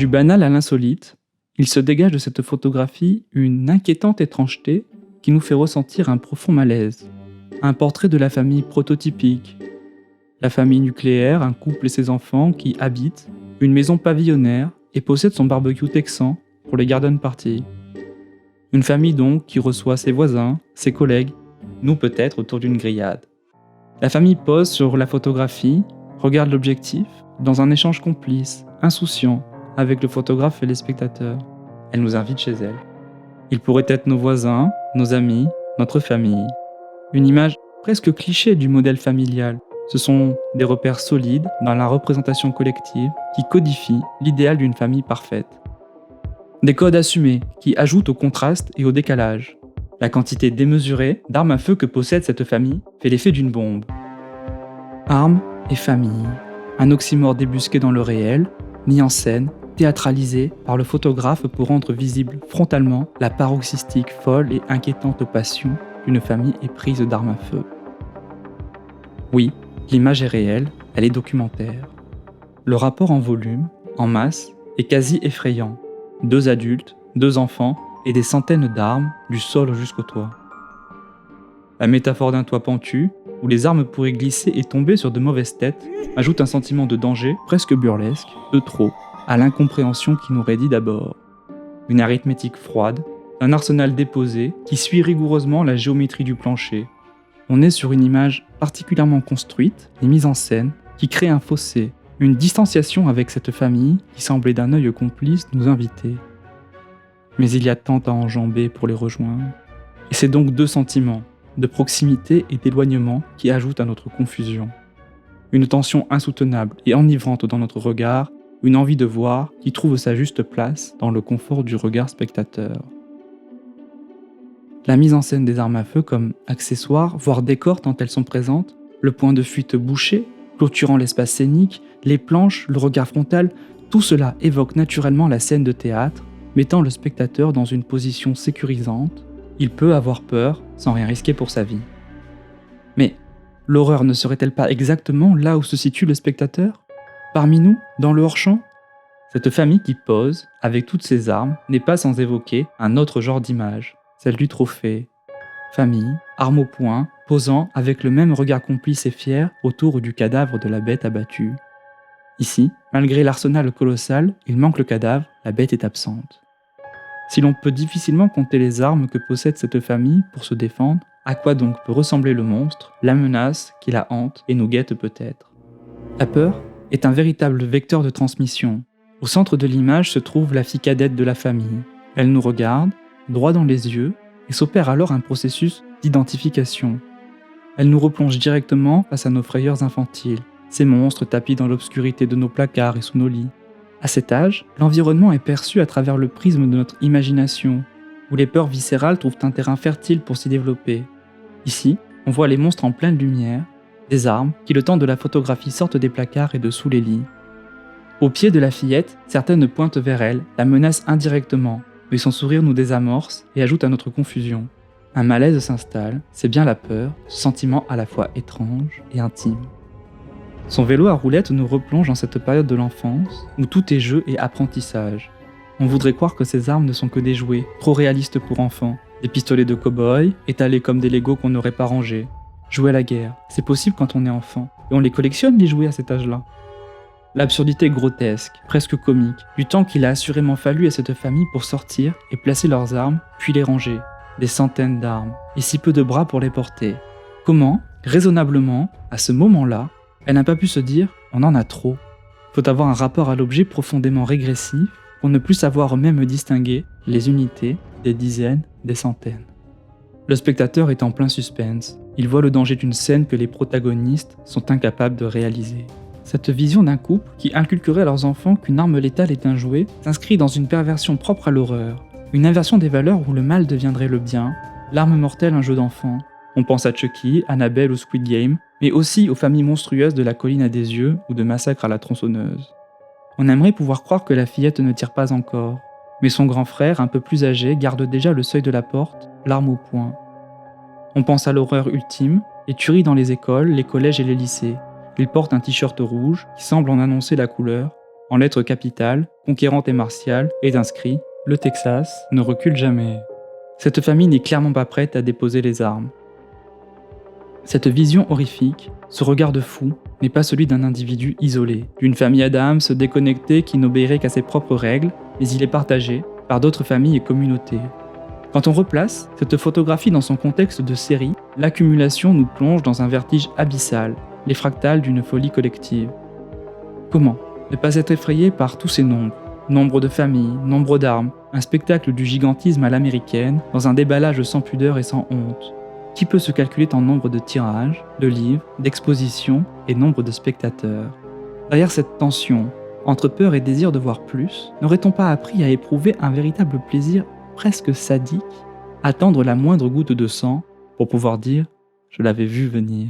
Du banal à l'insolite, il se dégage de cette photographie une inquiétante étrangeté qui nous fait ressentir un profond malaise. Un portrait de la famille prototypique. La famille nucléaire, un couple et ses enfants qui habitent une maison pavillonnaire et possèdent son barbecue texan pour les garden parties. Une famille donc qui reçoit ses voisins, ses collègues, nous peut-être autour d'une grillade. La famille pose sur la photographie, regarde l'objectif, dans un échange complice, insouciant, avec le photographe et les spectateurs. Elle nous invite chez elle. Ils pourraient être nos voisins, nos amis, notre famille. Une image presque cliché du modèle familial. Ce sont des repères solides dans la représentation collective qui codifient l'idéal d'une famille parfaite. Des codes assumés qui ajoutent au contraste et au décalage. La quantité démesurée d'armes à feu que possède cette famille fait l'effet d'une bombe. Armes et famille, un oxymore débusqué dans le réel, mis en scène, théâtralisé par le photographe pour rendre visible frontalement la paroxystique folle et inquiétante passion d'une famille éprise d'armes à feu. Oui, l'image est réelle, elle est documentaire. Le rapport en volume, en masse, est quasi effrayant. 2 adultes, 2 enfants et des centaines d'armes du sol jusqu'au toit. La métaphore d'un toit pentu, où les armes pourraient glisser et tomber sur de mauvaises têtes, ajoute un sentiment de danger presque burlesque, de trop, à l'incompréhension qui nous raidit d'abord. Une arithmétique froide, un arsenal déposé qui suit rigoureusement la géométrie du plancher. On est sur une image particulièrement construite et mise en scène qui crée un fossé, une distanciation avec cette famille qui semblait d'un œil complice nous inviter. Mais il y a tant à enjamber pour les rejoindre. Et c'est donc 2 sentiments, de proximité et d'éloignement, qui ajoutent à notre confusion. Une tension insoutenable et enivrante dans notre regard, une envie de voir qui trouve sa juste place dans le confort du regard spectateur. La mise en scène des armes à feu comme accessoires, voire décor tant elles sont présentes, le point de fuite bouché, clôturant l'espace scénique, les planches, le regard frontal, tout cela évoque naturellement la scène de théâtre, mettant le spectateur dans une position sécurisante. Il peut avoir peur sans rien risquer pour sa vie. Mais l'horreur ne serait-elle pas exactement là où se situe le spectateur ? Parmi nous, dans le hors-champ ? Cette famille qui pose, avec toutes ses armes, n'est pas sans évoquer un autre genre d'image, celle du trophée. Famille, arme au poing, posant avec le même regard complice et fier autour du cadavre de la bête abattue. Ici, malgré l'arsenal colossal, il manque le cadavre, la bête est absente. Si l'on peut difficilement compter les armes que possède cette famille pour se défendre, à quoi donc peut ressembler le monstre, la menace qui la hante et nous guette peut-être ? La peur est un véritable vecteur de transmission. Au centre de l'image se trouve la fille cadette de la famille. Elle nous regarde, droit dans les yeux, et s'opère alors un processus d'identification. Elle nous replonge directement face à nos frayeurs infantiles, ces monstres tapis dans l'obscurité de nos placards et sous nos lits. À cet âge, l'environnement est perçu à travers le prisme de notre imagination, où les peurs viscérales trouvent un terrain fertile pour s'y développer. Ici, on voit les monstres en pleine lumière, des armes qui le temps de la photographie sortent des placards et de sous les lits. Au pied de la fillette, certaines pointent vers elle, la menacent indirectement, mais son sourire nous désamorce et ajoute à notre confusion. Un malaise s'installe, c'est bien la peur, ce sentiment à la fois étrange et intime. Son vélo à roulettes nous replonge dans cette période de l'enfance où tout est jeu et apprentissage. On voudrait croire que ces armes ne sont que des jouets, trop réalistes pour enfants. Des pistolets de cow-boy, étalés comme des Legos qu'on n'aurait pas rangés. Jouer à la guerre, c'est possible quand on est enfant. Et on les collectionne les jouets à cet âge-là. L'absurdité grotesque, presque comique, du temps qu'il a assurément fallu à cette famille pour sortir et placer leurs armes, puis les ranger. Des centaines d'armes, et si peu de bras pour les porter. Comment, raisonnablement, à ce moment-là, elle n'a pas pu se dire « on en a trop ». Faut avoir un rapport à l'objet profondément régressif pour ne plus savoir même distinguer les unités, des dizaines, des centaines. Le spectateur est en plein suspense. Il voit le danger d'une scène que les protagonistes sont incapables de réaliser. Cette vision d'un couple qui inculquerait à leurs enfants qu'une arme létale est un jouet s'inscrit dans une perversion propre à l'horreur. Une inversion des valeurs où le mal deviendrait le bien, l'arme mortelle un jeu d'enfant. On pense à Chucky, Annabelle ou Squid Game, mais aussi aux familles monstrueuses de la colline à des yeux ou de Massacre à la tronçonneuse. On aimerait pouvoir croire que la fillette ne tire pas encore, mais son grand frère, un peu plus âgé, garde déjà le seuil de la porte, l'arme au poing. On pense à l'horreur ultime, les tueries dans les écoles, les collèges et les lycées. Il porte un t-shirt rouge qui semble en annoncer la couleur. en lettres capitales, conquérantes et martiales, est inscrit « Le Texas ne recule jamais ». Cette famille n'est clairement pas prête à déposer les armes. Cette vision horrifique, ce regard de fou, n'est pas celui d'un individu isolé, d'une famille Adams déconnectée qui n'obéirait qu'à ses propres règles, mais il est partagé par d'autres familles et communautés. Quand on replace cette photographie dans son contexte de série, l'accumulation nous plonge dans un vertige abyssal, les fractales d'une folie collective. Comment ne pas être effrayé par tous ces nombres? Nombre de familles, nombre d'armes, un spectacle du gigantisme à l'américaine, dans un déballage sans pudeur et sans honte. Qui peut se calculer en nombre de tirages, de livres, d'expositions et nombre de spectateurs? Derrière cette tension, entre peur et désir de voir plus, n'aurait-on pas appris à éprouver un véritable plaisir presque sadique, attendre la moindre goutte de sang pour pouvoir dire « je l'avais vu venir ».